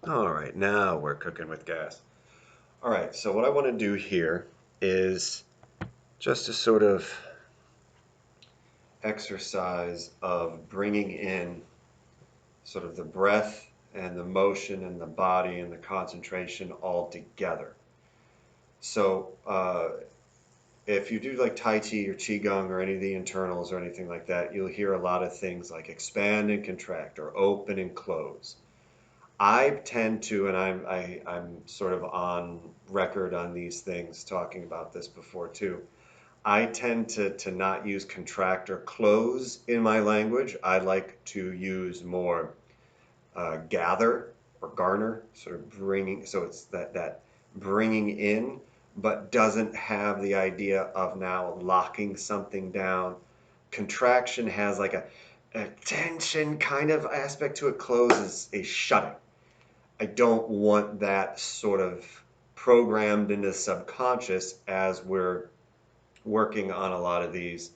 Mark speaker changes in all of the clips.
Speaker 1: All right, now we're cooking with gas. All right, so what I want to do here is just a sort of exercise of bringing in sort of the breath and the motion and the body and the concentration all together. So if you do like Tai Chi or Qigong or any of the internals or anything like that, you'll hear a lot of things like expand and contract or open and close. I tend to, and I'm sort of on record on these things, talking about this before too. I tend to not use contract or close in my language. I like to use more gather or garner, sort of bringing. So it's that bringing in, but doesn't have the idea of now locking something down. Contraction has like a tension kind of aspect to it. Close is a shutting. I don't want that sort of programmed into the subconscious as we're working on a lot of these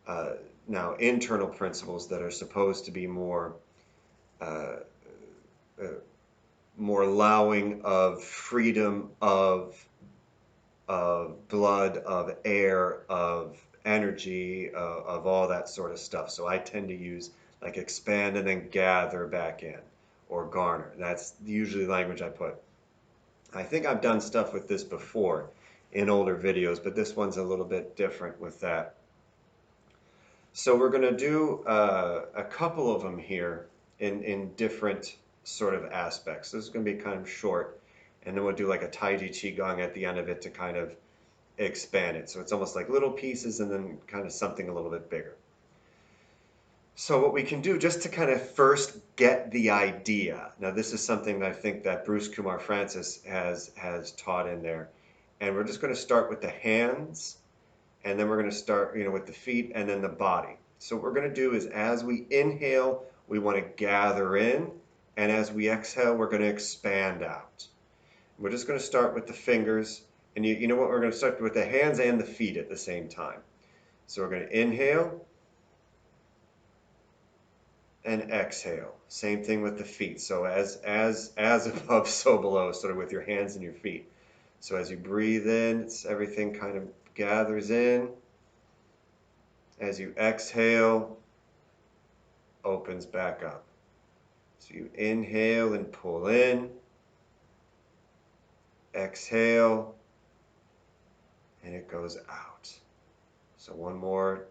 Speaker 1: uh, now internal principles that are supposed to be uh, uh, more allowing of freedom of blood, of air, of energy, of all that sort of stuff. So I tend to use like expand and then gather back in or garner. That's usually the language I put. I think I've done stuff with this before in older videos, but this one's a little bit different with that. So we're going to do a couple of them here in different sort of aspects. This is going to be kind of short, and then we'll do like a Taiji Qigong at the end of it to kind of expand it. So it's almost like little pieces and then kind of something a little bit bigger. So what we can do just to kind of first get the idea. Now this is something that I think that Bruce Kumar Francis has taught in there. And we're just going to start with the hands, and then we're going to start, with the feet and then the body. So what we're going to do is as we inhale, we want to gather in, and as we exhale, we're going to expand out. We're just going to start with the fingers, and you know what? We're going to start with the hands and the feet at the same time. So we're going to inhale and exhale. Same thing with the feet. So as above, so below, sort of with your hands and your feet. So as you breathe in, everything kind of gathers in. As you exhale, opens back up. So you inhale and pull in, exhale, and it goes out. So one more,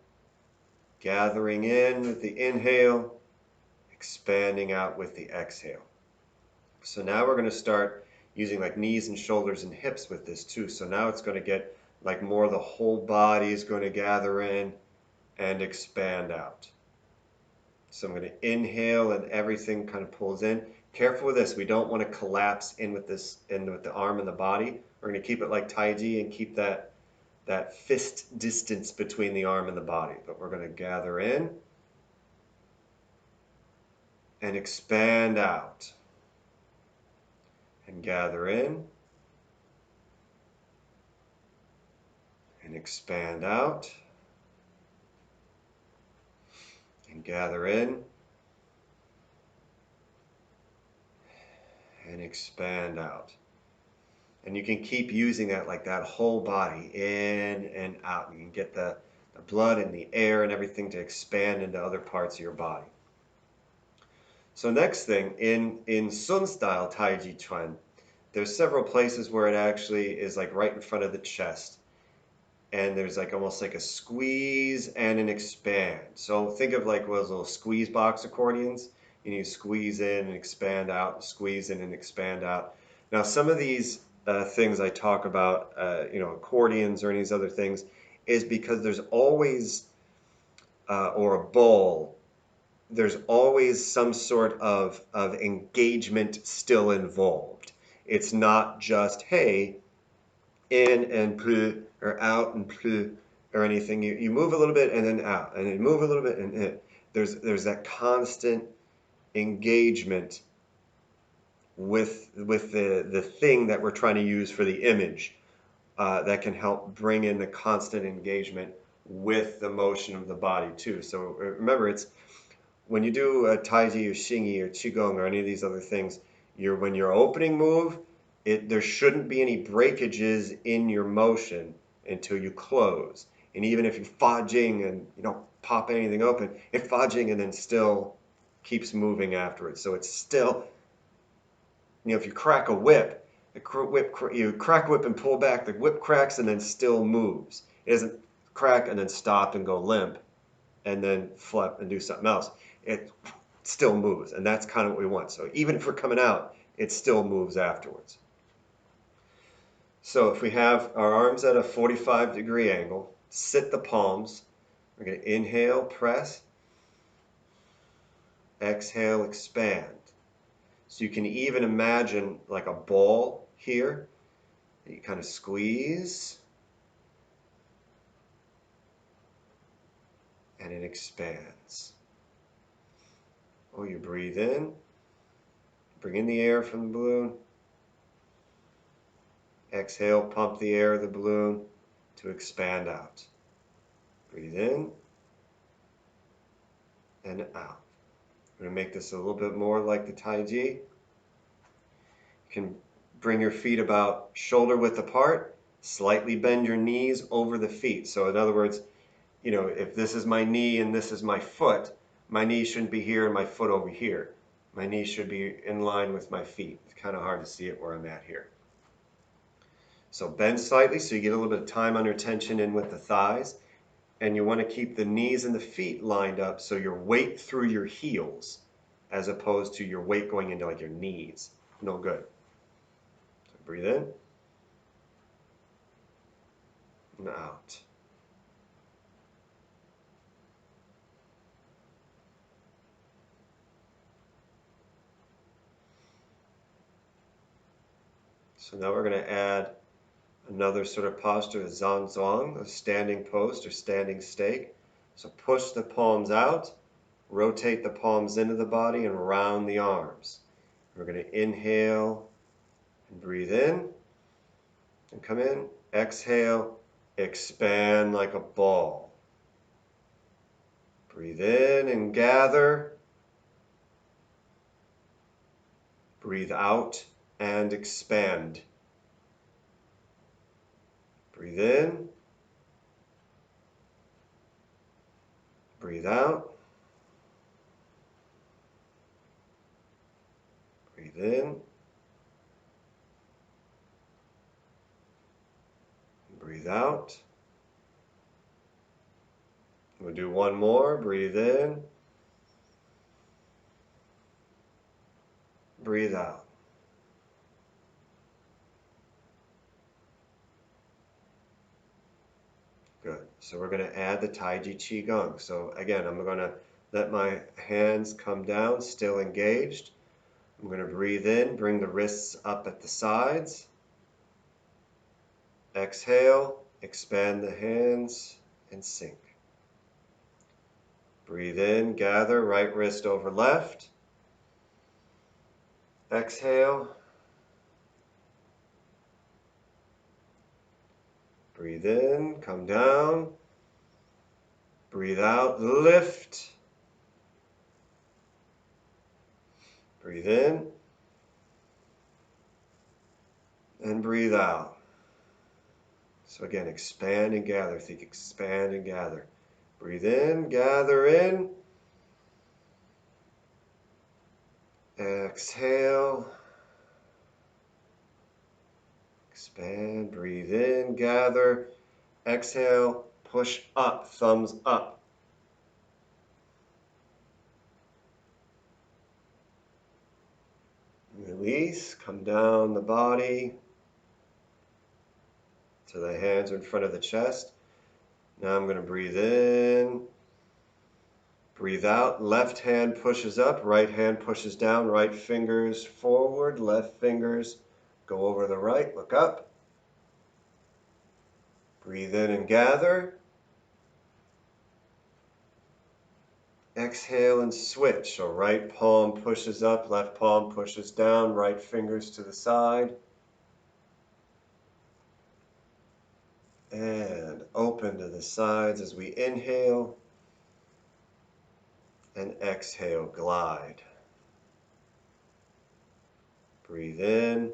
Speaker 1: gathering in with the inhale, expanding out with the exhale. So now we're going to start using like knees and shoulders and hips with this too. So now it's going to get like more the whole body is going to gather in and expand out. So I'm going to inhale and everything kind of pulls in. Careful with this. We don't want to collapse in with the arm and the body. We're going to keep it like Taiji and keep that fist distance between the arm and the body. But we're going to gather in and expand out. And gather in and expand out. And gather in and expand out. And you can keep using that like that whole body in and out. You can get the blood and the air and everything to expand into other parts of your body. So next thing, in Sun style Taiji Chuan, there's several places where it actually is like right in front of the chest. And there's like almost like a squeeze and an expand. So think of like those little squeeze box accordions. You squeeze in and expand out, squeeze in and expand out. Now some of these things I talk about, accordions or any of these other things, is because there's always, or a bowl, there's always some sort of engagement still involved. It's not just, hey, in and plus, or out and plus, or anything. You move a little bit and then out, and then move a little bit and in. There's that constant engagement with the thing that we're trying to use for the image that can help bring in the constant engagement with the motion of the body too. So remember, it's when you do Taiji or Xingyi or Qigong or any of these other things, When you're opening move, there shouldn't be any breakages in your motion until you close. And even if you're fudging and you don't pop anything open, it's fudging and then still keeps moving afterwards. So it's still, if you crack a whip, you crack a whip and pull back, the whip cracks and then still moves. It doesn't crack and then stop and go limp and then flip and do something else. It still moves, and that's kind of what we want. So even if we're coming out, it still moves afterwards. So if we have our arms at a 45-degree angle, sit the palms. We're going to inhale, press, exhale, expand. So you can even imagine like a ball here. You kind of squeeze, and it expands. Or you breathe in, bring in the air from the balloon. Exhale, pump the air of the balloon to expand out. Breathe in and out. We're going to make this a little bit more like the Taiji. You can bring your feet about shoulder width apart, slightly bend your knees over the feet. So in other words, if this is my knee and this is my foot, my knee shouldn't be here and my foot over here. My knee should be in line with my feet. It's kind of hard to see it where I'm at here. So bend slightly so you get a little bit of time under tension in with the thighs. And you want to keep the knees and the feet lined up so your weight through your heels as opposed to your weight going into like your knees. No good. So breathe in and out. So now we're going to add another sort of posture, a zanzong, a standing post or standing stake. So push the palms out, rotate the palms into the body and round the arms. We're going to inhale and breathe in and come in. Exhale, expand like a ball. Breathe in and gather. Breathe out and expand. Breathe in. Breathe out. Breathe in. Breathe out. We'll do one more. Breathe in. Breathe out. Good. So we're going to add the Taiji Qigong. So again, I'm going to let my hands come down, still engaged. I'm going to breathe in, bring the wrists up at the sides. Exhale, expand the hands and sink. Breathe in, gather, right wrist over left. Exhale. Breathe in, come down. Breathe out, lift. Breathe in. And breathe out. So again, expand and gather. Think expand and gather. Breathe in, gather in. Exhale. Expand, breathe in, gather. Exhale, push up, thumbs up. Release, come down the body so the hands are in front of the chest. Now I'm going to breathe in. Breathe out, left hand pushes up, right hand pushes down, right fingers forward, left fingers go over the right, look up. Breathe in and gather. Exhale and switch. So right palm pushes up, left palm pushes down, right fingers to the side. And open to the sides as we inhale. And exhale, glide. Breathe in,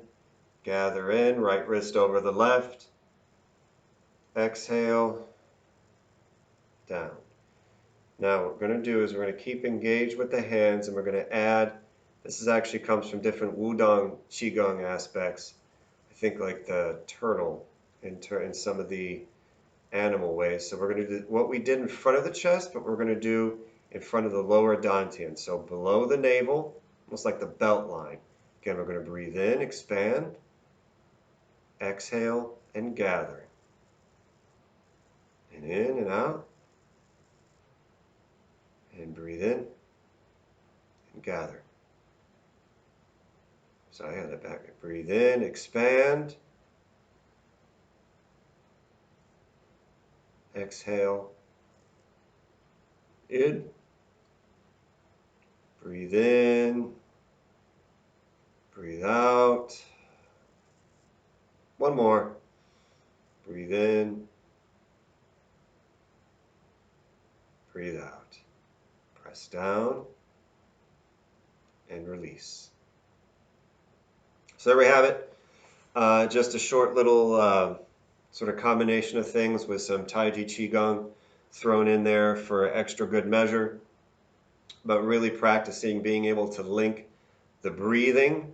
Speaker 1: gather in, right wrist over the left. Exhale, down. Now what we're going to do is we're going to keep engaged with the hands, and we're going to add, this actually comes from different Wudong Qigong aspects. I think like the turtle in some of the animal ways. So we're going to do what we did in front of the chest, but we're going to do in front of the lower dantian. So below the navel, almost like the belt line. Again, we're going to breathe in, expand, exhale, and gather. And in and out. And breathe in and gather. So I had that back. Breathe in, expand. Exhale. In. Breathe in. Breathe out. One more. Breathe in. Breathe out. Press down and release. So there we have it. Just a short little sort of combination of things with some Taiji Qigong thrown in there for extra good measure. But really practicing being able to link the breathing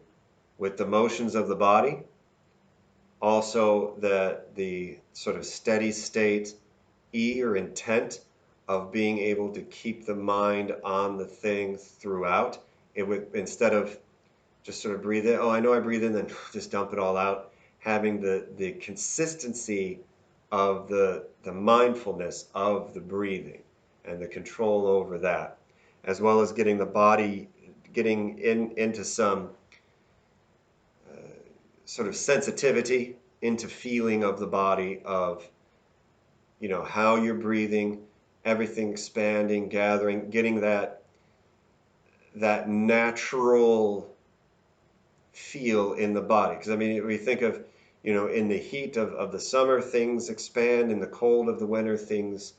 Speaker 1: with the motions of the body. Also the sort of steady state or intent of being able to keep the mind on the thing throughout. It would, instead of just sort of breathe in, oh, I know I breathe in, then just dump it all out. Having the consistency of the mindfulness of the breathing and the control over that, as well as getting the body, getting into some sort of sensitivity, into feeling of the body, of, you know, how you're breathing, everything expanding, gathering, getting that natural feel in the body. Because I mean, we think of, you know, in the heat of the summer, things expand. In the cold of the winter, things,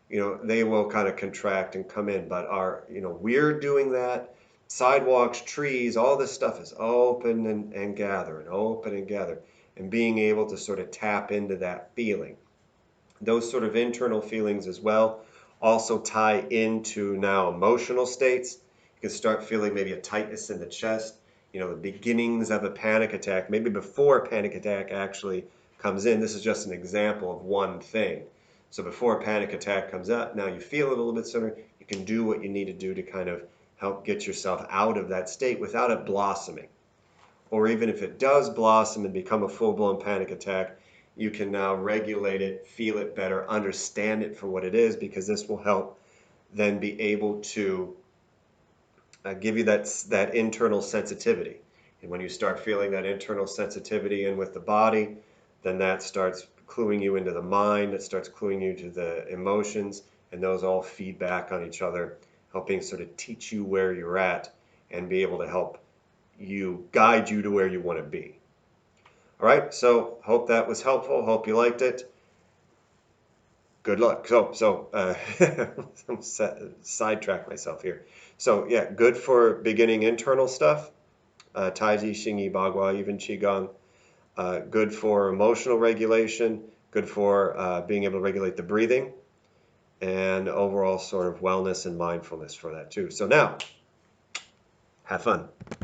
Speaker 1: you know, they will kind of contract and come in. But you know, we're doing that. Sidewalks, trees, all this stuff is open and gather, and open and gather, and being able to sort of tap into that feeling. Those sort of internal feelings as well also tie into now emotional states. You can start feeling maybe a tightness in the chest, you know, the beginnings of a panic attack, maybe before a panic attack actually comes in. This is just an example of one thing. So before a panic attack comes up, now you feel it a little bit sooner, you can do what you need to do to kind of help get yourself out of that state without it blossoming. Or even if it does blossom and become a full-blown panic attack, you can now regulate it, feel it better, understand it for what it is, because this will help then be able to give you that internal sensitivity. And when you start feeling that internal sensitivity in with the body, then that starts cluing you into the mind, it starts cluing you to the emotions, and those all feed back on each other, helping sort of teach you where you're at and be able to help you, guide you to where you want to be. All right, so hope that was helpful. Hope you liked it. Good luck. I'm sidetrack myself here. So yeah, good for beginning internal stuff. Taiji, Xingyi, Bagua, even Qigong. Good for emotional regulation. Good for being able to regulate the breathing, and overall sort of wellness and mindfulness for that too. So now, have fun.